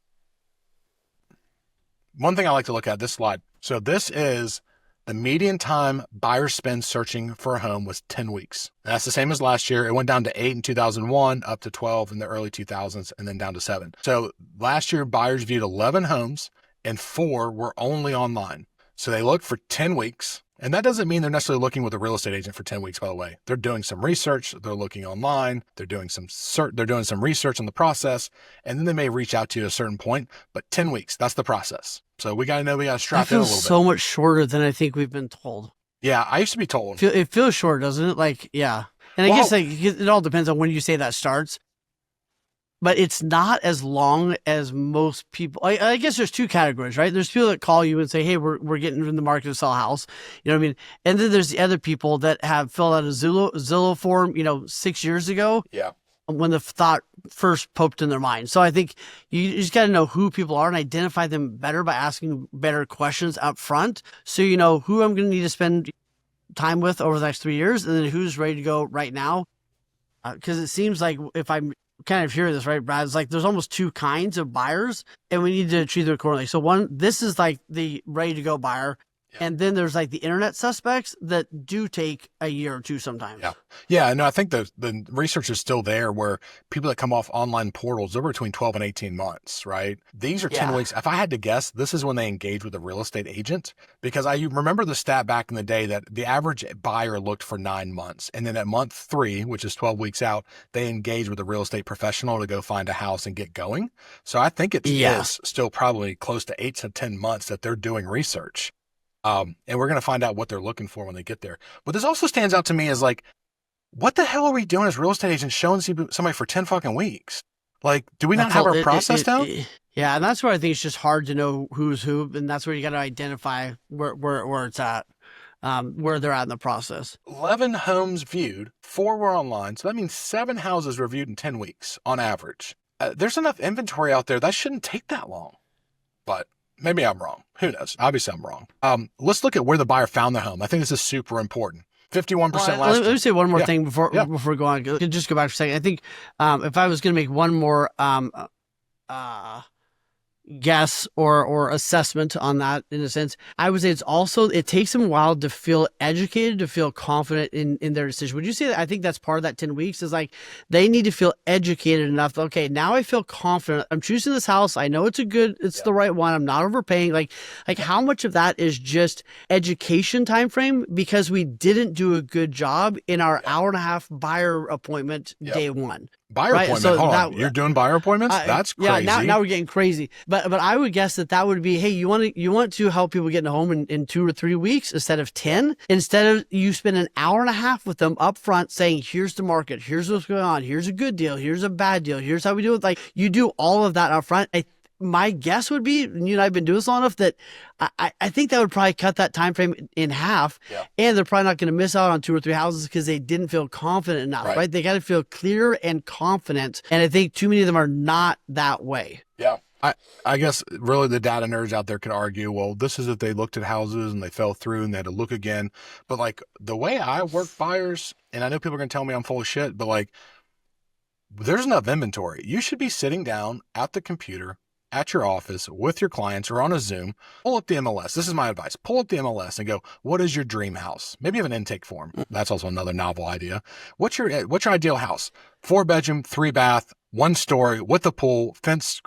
S2: One thing I like to look at, this slide. So this is the median time buyers spend searching for a home was 10 weeks. And that's the same as last year. It went down to 8 in 2001, up to 12 in the early 2000s, and then down to 7. So last year, buyers viewed 11 homes and 4 were only online. So they looked for 10 weeks. And that doesn't mean they're necessarily looking with a real estate agent for 10 weeks, by the way. They're doing some research. They're looking online. They're doing some research on the process. And then they may reach out to you at a certain point. But 10 weeks, that's the process. So we got to strap in a little bit.
S1: That feels so much shorter than I think we've been told.
S2: Yeah, I used to be told.
S1: It feels short, doesn't it? Like, yeah. And I guess it all depends on when you say that starts. But it's not as long as most people. I guess there's 2 categories, right? There's people that call you and say, hey, we're getting in the market to sell a house. You know what I mean? And then there's the other people that have filled out a Zillow form, 6 years ago.
S2: Yeah.
S1: When the thought first poked in their mind. So I think you just got to know who people are and identify them better by asking better questions up front. So you know who I'm going to need to spend time with over the next 3 years, and then who's ready to go right now. Because it seems like, if I'm kind of hearing this right, Brad, it's like there's almost 2 kinds of buyers, and we need to treat them accordingly. So one, this is like the ready to go buyer. And then there's like the internet suspects that do take a year or 2 sometimes.
S2: Yeah. No, I think the research is still there, where people that come off online portals, they're between 12 and 18 months, right? These are 10 weeks. If I had to guess, this is when they engage with a real estate agent, because I remember the stat back in the day that the average buyer looked for 9 months. And then at month 3, which is 12 weeks out, they engage with a real estate professional to go find a house and get going. So I think it is still probably close to 8 to 10 months that they're doing research. And we're going to find out what they're looking for when they get there. But this also stands out to me as like, what the hell are we doing as real estate agents showing somebody for 10 fucking weeks? Like, do we not have our process down?
S1: Yeah. And that's where I think it's just hard to know who's who. And that's where you got to identify where it's at, where they're at in the process.
S2: 11 homes viewed, 4 were online. So that means 7 houses were viewed in 10 weeks on average. There's enough inventory out there. That shouldn't take that long. But maybe I'm wrong. Who knows? Obviously, I'm wrong. Let's look at where the buyer found the home. I think this is super important. 51% last year.
S1: Let me say one more thing before we go on. Just go back for a second. I think if I was going to make one more guess or assessment on that, in a sense, I would say it takes them a while to feel educated, to feel confident in their decision. Would you say that? I think that's part of that 10 weeks is like, they need to feel educated enough that, okay, now I feel confident. I'm choosing this house. I know it's the right one. I'm not overpaying. Like how much of that is just education time frame because we didn't do a good job in our hour and a half buyer appointment day one.
S2: Buyer appointment. So hold on. You're doing buyer appointments? That's crazy.
S1: Yeah, now we're getting crazy. But I would guess that would be, hey, you want to help people get in a home in 2 or 3 weeks instead of 10. Instead of you spend an hour and a half with them up front saying, here's the market, here's what's going on, here's a good deal, here's a bad deal, here's how we do it. Like, you do all of that up front. My guess would be, and you and I have been doing this long enough, that I think that would probably cut that time frame in half. And they're probably not going to miss out on 2 or 3 houses because they didn't feel confident enough, right? They got to feel clear and confident. And I think too many of them are not that way.
S2: Yeah. I guess really the data nerds out there could argue, well, this is if they looked at houses and they fell through and they had to look again. But like the way I work buyers, and I know people are going to tell me I'm full of shit, but like there's enough inventory. You should be sitting down at the computer at your office with your clients or on a Zoom, pull up the MLS. This is my advice. Pull up the MLS and go, what is your dream house? Maybe you have an intake form. That's also another novel idea. What's your ideal house? 4-bedroom, 3-bath, 1-story with a pool, fenced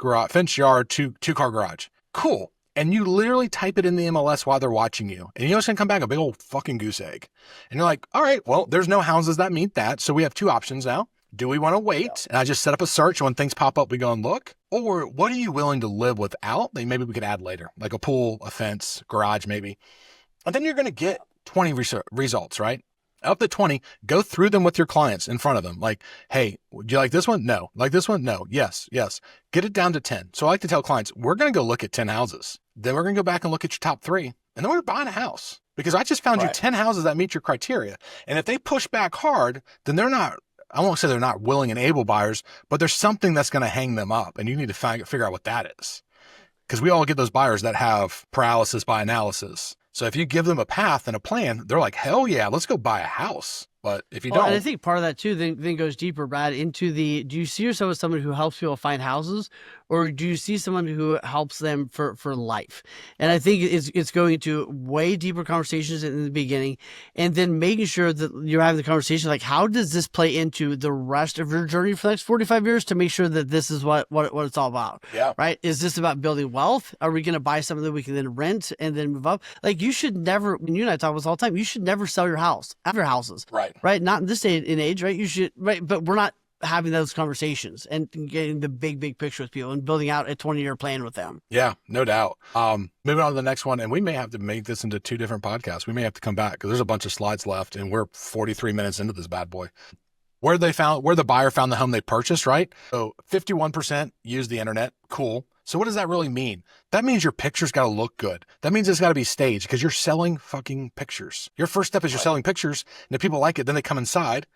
S2: yard, two-car garage. Cool. And you literally type it in the MLS while they're watching you. And you know it's going to come back a big old fucking goose egg. And you're like, all right, well, there's no houses that meet that. So we have 2 options now. Do we want to wait? And I just set up a search. When things pop up, we go and look. Or what are you willing to live without? Maybe we could add later, like a pool, a fence, garage, maybe. And then you're going to get 20 results, right? Out the 20, go through them with your clients in front of them. Like, hey, do you like this one? No. Like this one? No. Yes. Yes. Get it down to 10. So I like to tell clients, we're going to go look at 10 houses. Then we're going to go back and look at your top 3. And then we're buying a house because I just found you 10 houses that meet your criteria. And if they push back hard, then they're not, I won't say they're not willing and able buyers, but there's something that's going to hang them up. And you need to figure out what that is. Because we all get those buyers that have paralysis by analysis. So if you give them a path and a plan, they're like, hell yeah, let's go buy a house. But if you don't.
S1: And I think part of that too then goes deeper, Brad, into do you see yourself as someone who helps people find houses, or do you see someone who helps them for life? And I think it's going into way deeper conversations in the beginning, and then making sure that you're having the conversation like, how does this play into the rest of your journey for the next 45 years to make sure that this is what it's all about?
S2: Yeah.
S1: Right? Is this about building wealth? Are we going to buy something that we can then rent and then move up? Like, you should never, when you and I talk about this all the time, you should never sell your house, after houses. Right. Not in this day and age, right? You should, right. But we're not having those conversations and getting the big picture with people and building out a 20-year plan with them.
S2: Yeah, no doubt. Moving on to the next one. And we may have to make this into 2 different podcasts. We may have to come back because there's a bunch of slides left and we're 43 minutes into this bad boy. Where the buyer found the home they purchased, right? So 51% used the internet. Cool. So what does that really mean? That means your pictures got to look good. That means it's got to be staged because you're selling fucking pictures. Your first step is you're selling pictures, and if people like it, then they come inside.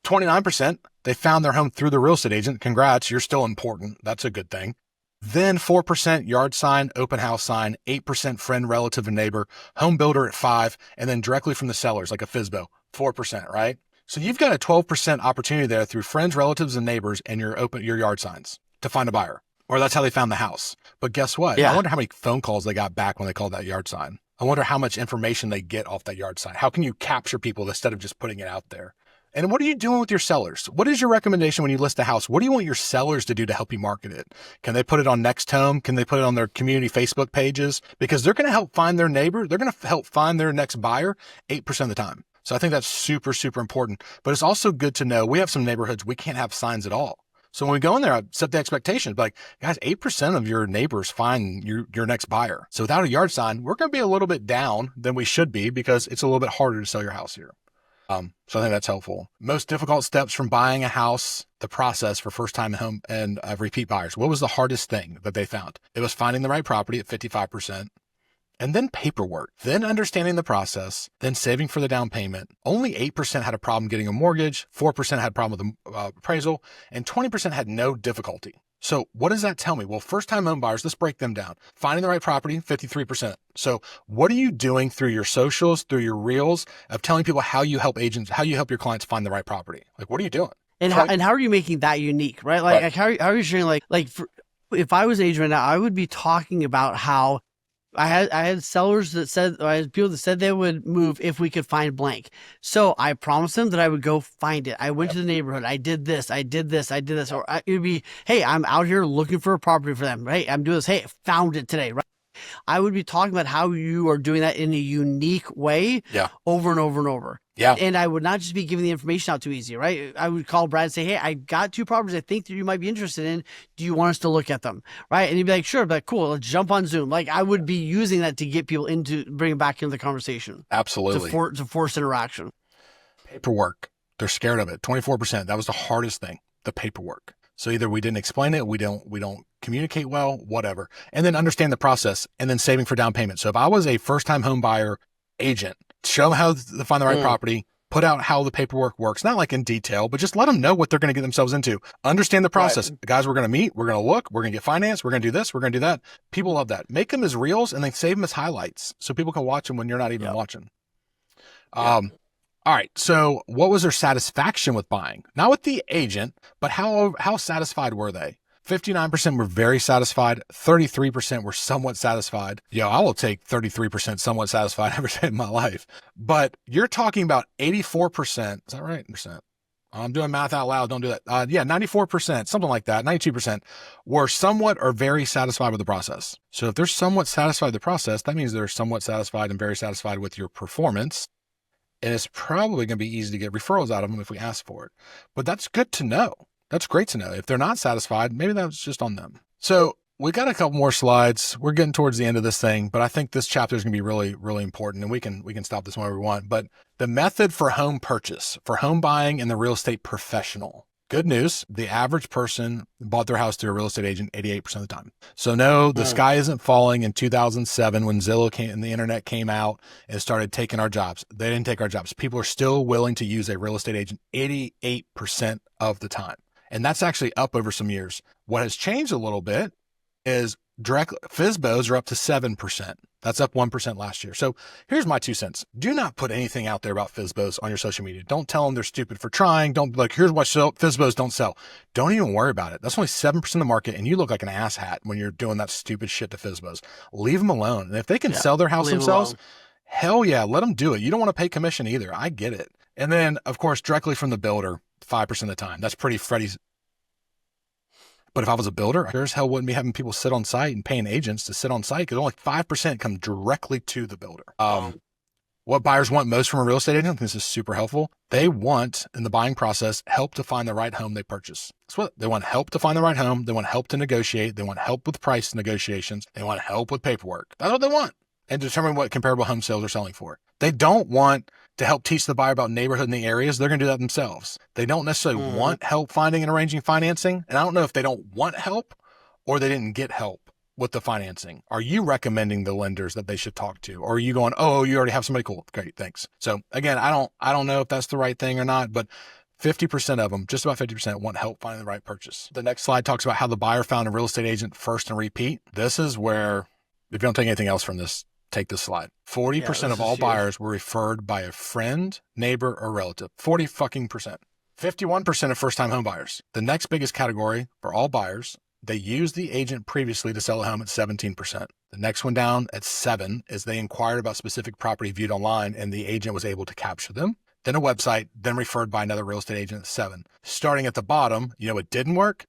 S2: 29%, they found their home through the real estate agent. Congrats, you're still important. That's a good thing. Then 4% yard sign, open house sign, 8% friend, relative, and neighbor, home builder at 5%, and then directly from the sellers, like a FSBO, 4%, right? So you've got a 12% opportunity there through friends, relatives, and neighbors and your yard signs to find a buyer. Or that's how they found the house. But guess what? Yeah. I wonder how many phone calls they got back when they called that yard sign. I wonder how much information they get off that yard sign. How can you capture people instead of just putting it out there? And what are you doing with your sellers? What is your recommendation when you list a house? What do you want your sellers to do to help you market it? Can they put it on Next Home? Can they put it on their community Facebook pages? Because they're going to help find their neighbor. They're going to help find their next buyer 8% of the time. So I think that's super, super important. But it's also good to know we have some neighborhoods we can't have signs at all. So when we go in there, I set the expectations, like, guys, 8% of your neighbors find your next buyer. So without a yard sign, we're going to be a little bit down than we should be because it's a little bit harder to sell your house here. So I think that's helpful. Most difficult steps from buying a house, the process for first-time home and repeat buyers. What was the hardest thing that they found? It was finding the right property at 55%. And then paperwork, then understanding the process, then saving for the down payment. Only 8% had a problem getting a mortgage, 4% had a problem with the appraisal, and 20% had no difficulty. So what does that tell me? Well, first-time home buyers, let's break them down. Finding the right property, 53%. So what are you doing through your socials, through your reels of telling people how you help your clients find the right property? Like, what are you doing?
S1: And how are you making that unique, right? Like how are you sharing, if I was an agent right now, I would be talking about how I had sellers that said, I had people that said they would move if we could find blank. So I promised them that I would go find it. I went to the neighborhood. I did this. Or it would be, hey, I'm out here looking for a property for them. Right. I'm doing this. Hey, I found it today. Right. I would be talking about how you are doing that in a unique way over and over and over. Yeah. And I would not just be giving the information out too easy, right? I would call Brad and say, hey, I got 2 properties I think that you might be interested in. Do you want us to look at them? Right. And he'd be like, sure. But cool. Let's jump on Zoom. Like, I would be using that to get people bring them back into the conversation.
S2: Absolutely.
S1: To force interaction.
S2: Paperwork. They're scared of it. 24%. That was the hardest thing, the paperwork. So either we didn't explain it, we don't communicate well, whatever. And then understand the process and then saving for down payment. So if I was a first-time home buyer agent, show them how to find the right property, put out how the paperwork works, not like in detail, but just let them know what they're going to get themselves into. Understand the process. Right. Guys, we're going to meet, we're going to look, we're going to get finance, we're going to do this, we're going to do that. People love that. Make them as reels and then save them as highlights so people can watch them when you're not even watching. All right. So what was their satisfaction with buying? Not with the agent, but how satisfied were they? 59% were very satisfied. 33% were somewhat satisfied. I will take 33% somewhat satisfied every day of my life. But you're talking about 84%. Is that right? Percent. I'm doing math out loud. Don't do that. 94%, something like that. 92% were somewhat or very satisfied with the process. So if they're somewhat satisfied with the process, that means they're somewhat satisfied and very satisfied with your performance. And it's probably going to be easy to get referrals out of them if we ask for it. But that's good to know. That's great to know. If they're not satisfied, maybe that's just on them. So we got a couple more slides. We're getting towards the end of this thing, but I think this chapter is going to be really, really important, and we can stop this whenever we want. But the method for home purchase, for home buying and the real estate professional. Good news, the average person bought their house through a real estate agent 88% of the time. So no, the sky isn't falling in 2007 when Zillow came and the internet came out and started taking our jobs. They didn't take our jobs. People are still willing to use a real estate agent 88% of the time. And that's actually up over some years. What has changed a little bit is direct FSBOs are up to 7%. That's up 1% last year. So here's my 2 cents. Do not put anything out there about FSBOs on your social media. Don't tell them they're stupid for trying. Don't like, here's what FSBOs don't sell. Don't even worry about it. That's only 7% of the market. And you look like an asshat when you're doing that stupid shit to FSBOs. Leave them alone. And if they can sell their house themselves, hell yeah, let them do it. You don't want to pay commission either. I get it. And then of course, directly from the builder, 5% of the time. That's pretty Freddie's. But if I was a builder, I sure as hell wouldn't be having people sit on site and paying agents to sit on site because only 5% come directly to the builder. What buyers want most from a real estate agent, this is super helpful. They want, in the buying process, help to find the right home they purchase. That's what they want: help to find the right home. They want help to negotiate. They want help with price negotiations. They want help with paperwork. That's what they want. And determine what comparable home sales are selling for. They don't want to help teach the buyer about neighborhood in the areas. They're going to do that themselves. They don't necessarily want help finding and arranging financing. And I don't know if they don't want help or they didn't get help with the financing. Are you recommending the lenders that they should talk to? Or are you going, oh, you already have somebody? Cool. Great. Thanks. So again, I don't know if that's the right thing or not, but 50% of them, just about 50%, want help finding the right purchase. The next slide talks about how the buyer found a real estate agent first and repeat. This is where, if you don't take anything else from this, take this slide. 40% of all buyers were referred by a friend, neighbor, or relative. 40 fucking percent. 51% of first-time home buyers. The next biggest category for all buyers, they used the agent previously to sell a home at 17%. The next one down at 7 is they inquired about specific property viewed online and the agent was able to capture them. Then a website, then referred by another real estate agent at 7. Starting at the bottom, you know what didn't work?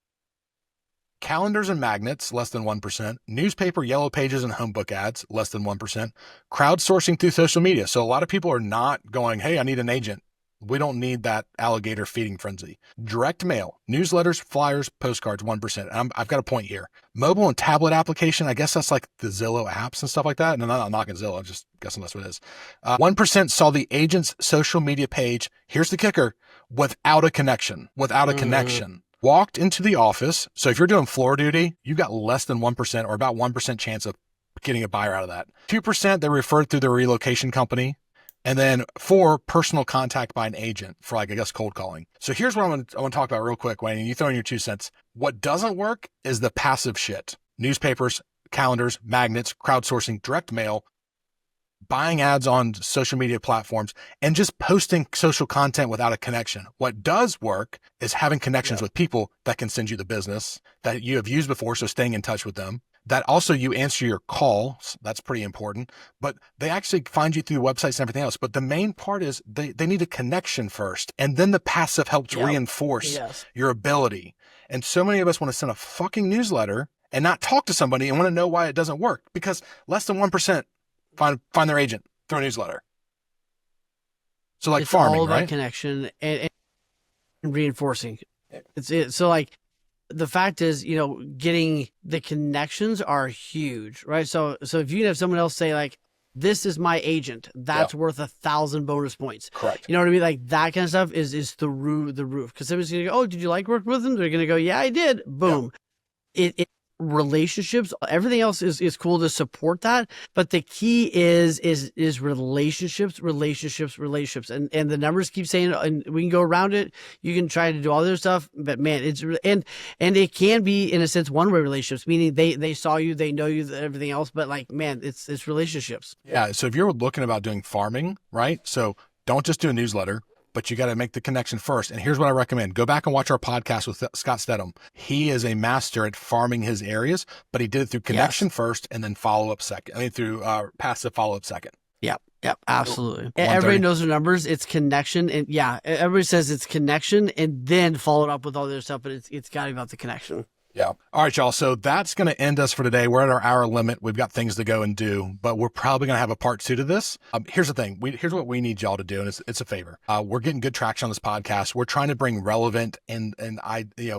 S2: Calendars and magnets, less than 1%. Newspaper, yellow pages, and home book ads, less than 1%. Crowdsourcing through social media. So a lot of people are not going, hey, I need an agent. We don't need that alligator feeding frenzy. Direct mail, newsletters, flyers, postcards, 1%. And I've got a point here. Mobile and tablet application, I guess that's like the Zillow apps and stuff like that. And I'm not knocking Zillow, I'm just guessing that's what it is. 1% saw the agent's social media page. Here's the kicker: without a connection. Without a connection. Walked into the office. So if you're doing floor duty, you've got less than 1% or about 1% chance of getting a buyer out of that. 2%, they referred through their relocation company. And then 4, personal contact by an agent for, like, I guess, cold calling. So here's what I want to talk about real quick, Wayne, and you throw in your 2 cents. What doesn't work is the passive shit. Newspapers, calendars, magnets, crowdsourcing, direct mail, buying ads on social media platforms, and just posting social content without a connection. What does work is having connections with people that can send you the business that you have used before, so staying in touch with them. That also you answer your calls. That's pretty important. But they actually find you through websites and everything else. But the main part is they need a connection first. And then the passive helps reinforce your ability. And so many of us want to send a fucking newsletter and not talk to somebody and want to know why it doesn't work. Because less than 1% find their agent through a newsletter. So like
S1: it's
S2: farming,
S1: all about
S2: right?
S1: Connection and reinforcing. So like, the fact is, you know, getting the connections are huge, right? So if you can have someone else say like, this is my agent, that's worth 1,000 bonus points.
S2: Correct.
S1: You know what I mean? Like that kind of stuff is the roof. Because somebody's going to go, oh, did you like working with them? They're going to go, yeah, I did. Boom. It relationships, everything else is cool to support that, but the key is relationships, and the numbers keep saying, and we can go around it. You can try to do all their stuff, but man, it's and it can be in a sense one-way relationships, meaning they saw you, they know you, everything else, but like, man, it's relationships.
S2: Yeah. So if you're looking about doing farming, right? So don't just do a newsletter, but you got to make the connection first. And here's what I recommend. Go back and watch our podcast with Scott Stedham. He is a master at farming his areas, but he did it through connection first and then follow-up second. I mean, through passive follow-up second.
S1: Yep, absolutely. Everybody knows their numbers. It's connection. And everybody says it's connection and then followed up with all their stuff, but it's got to be about the connection.
S2: Yeah. All right, y'all. So that's going to end us for today. We're at our hour limit. We've got things to go and do, but we're probably going to have a part 2 to this. Here's the thing. Here's what we need y'all to do. And it's a favor. We're getting good traction on this podcast. We're trying to bring relevant and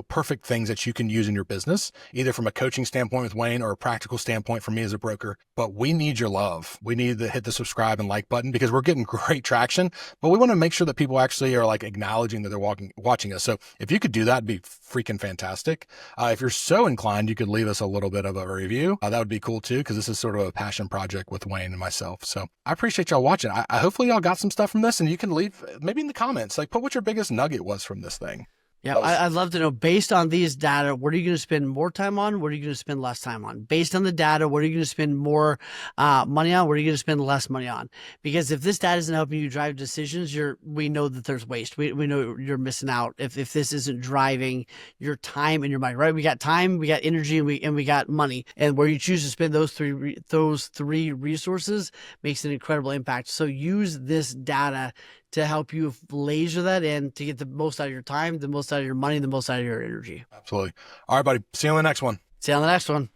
S2: perfect things that you can use in your business, either from a coaching standpoint with Wayne or a practical standpoint for me as a broker. But we need your love. We need to hit the subscribe and like button because we're getting great traction, but we want to make sure that people actually are like acknowledging that they're watching us. So if you could do that, it'd be freaking fantastic. If you're so inclined, you could leave us a little bit of a review. That would be cool too, because this is sort of a passion project with Wayne and myself. So I appreciate y'all watching. I hopefully y'all got some stuff from this, and you can leave maybe in the comments, like put what your biggest nugget was from this thing.
S1: Yeah, I'd love to know, based on these data, what are you going to spend more time on? What are you going to spend less time on? Based on the data, what are you going to spend more money on? What are you going to spend less money on? Because if this data isn't helping you drive decisions, we know that there's waste. We know you're missing out if this isn't driving your time and your money, right? We got time, we got energy, and we got money. And where you choose to spend those three resources makes an incredible impact. So use this data to help you laser that in to get the most out of your time, the most out of your money, the most out of your energy.
S2: Absolutely. All right, buddy. See you on the next one.
S1: See you on the next one.